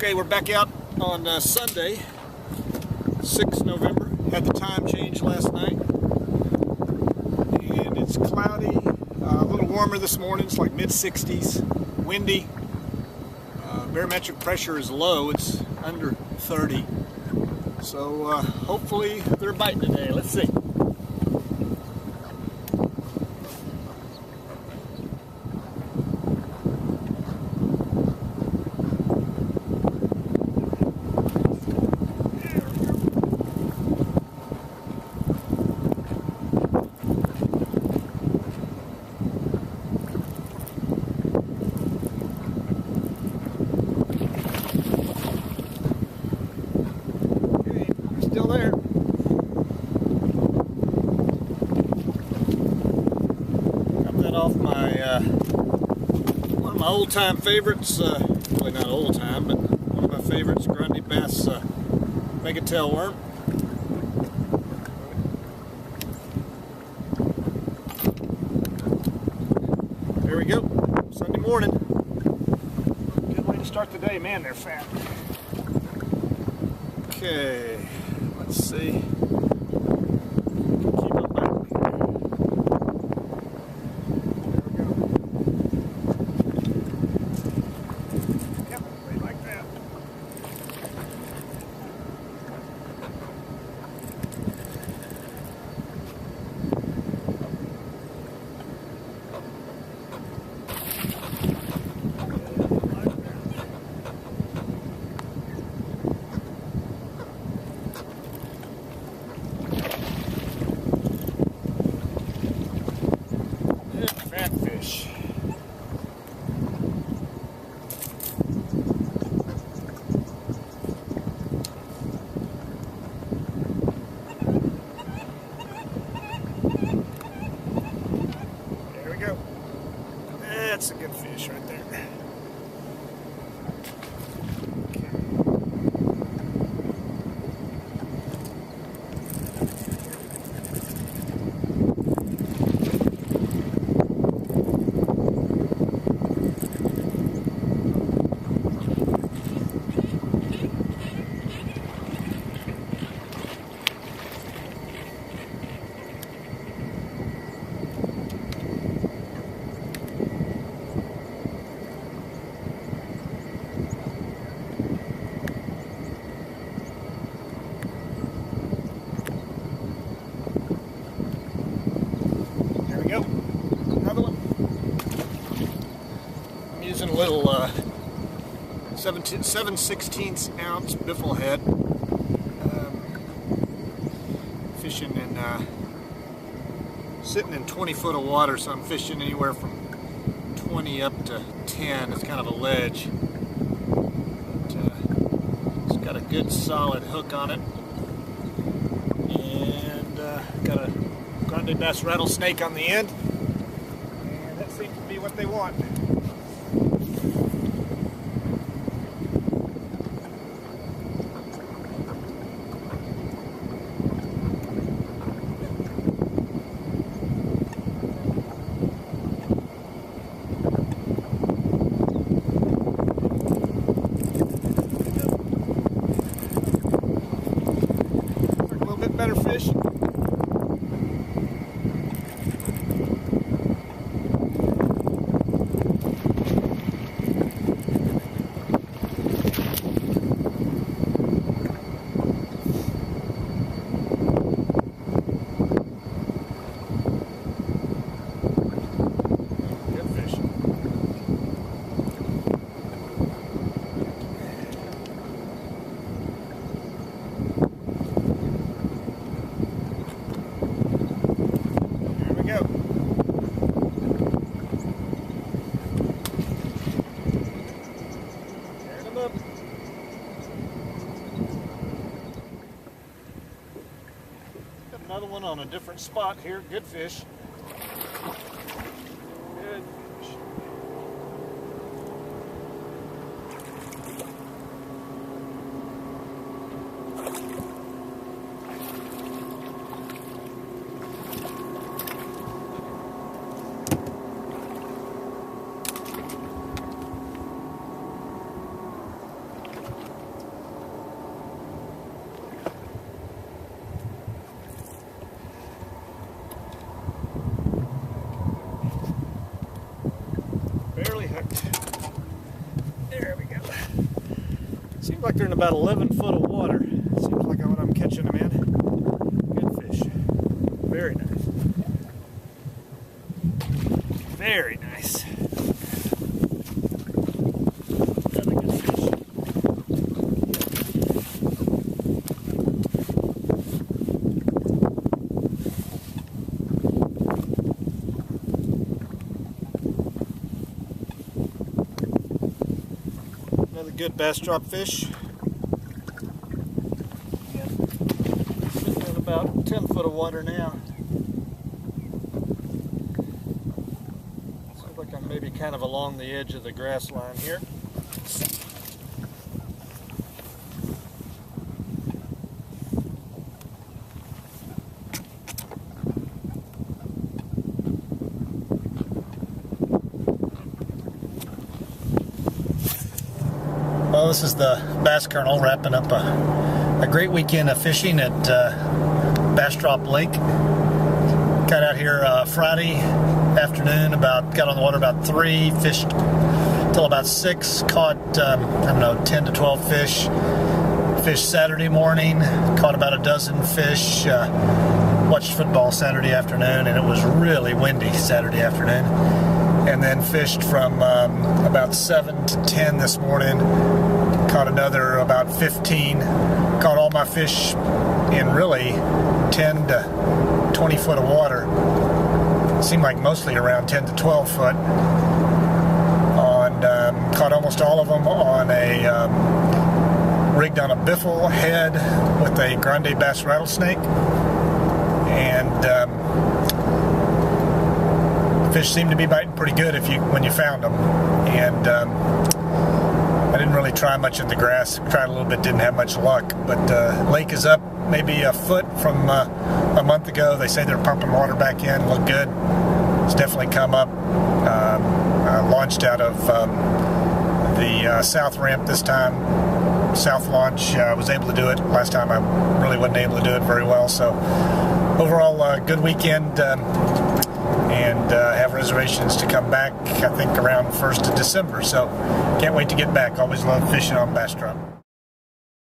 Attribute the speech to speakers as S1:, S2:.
S1: Okay, we're back out on Sunday, 6th November. Had the time change last night. And it's cloudy, a little warmer this morning. It's like mid-60s, windy. Barometric pressure is low. It's under 30. So hopefully they're biting today. Let's see. Still there. Got that off my one of my old-time favorites. Really not old-time, but one of my favorites, Grundy Bass Mega Tailworm. There we go. Sunday morning. Good way to start the day. Man, they're fat. Okay. Let's see. Keep up my. There we go. Yep, right like that. Fat fish. There we go. That's a good fish right there. Another one. I'm using a little 7/16 ounce biffle head. Fishing in sitting in 20 foot of water, so I'm fishing anywhere from 20 up to 10. It's kind of a ledge. But, it's got a good solid hook on it, and got a Grundy Bass rattlesnake on the end, and that seems to be what they want. A little bit better fish. Got another one on a different spot here. Good fish. Good fish. Seems like they're in about 11 foot of water. Seems like what I'm catching them in. Good fish. Very nice. Very nice. Another good fish. Another good Bastrop fish. Sitting in about 10 foot of water now. Seems like I'm maybe kind of along the edge of the grass line here. Well, this is the Bass Colonel wrapping up a great weekend of fishing at Bastrop Lake. Got out here Friday afternoon, got on the water about 3, fished till about 6, caught, I don't know, 10 to 12 fish. Fished Saturday morning, caught about a dozen fish. Watched football Saturday afternoon, and it was really windy Saturday afternoon. And then fished from about 7 to 10 this morning. Caught another about 15. Caught all my fish in really 10 to 20 foot of water. Seemed like mostly around 10 to 12 foot. Caught almost all of them on rigged on a biffle head with a grande bass rattlesnake. And fish seemed to be biting pretty good when you found them. And I didn't really try much in the grass. Tried a little bit, didn't have much luck. But lake is up maybe a foot from a month ago. They say they're pumping water back in. Look good. It's definitely come up. I launched out of the south ramp this time. South launch. I was able to do it. Last time I really wasn't able to do it very well. So overall, good weekend. And have reservations to come back, I think, around 1st of December. So can't wait to get back. Always love fishing on Bastrop.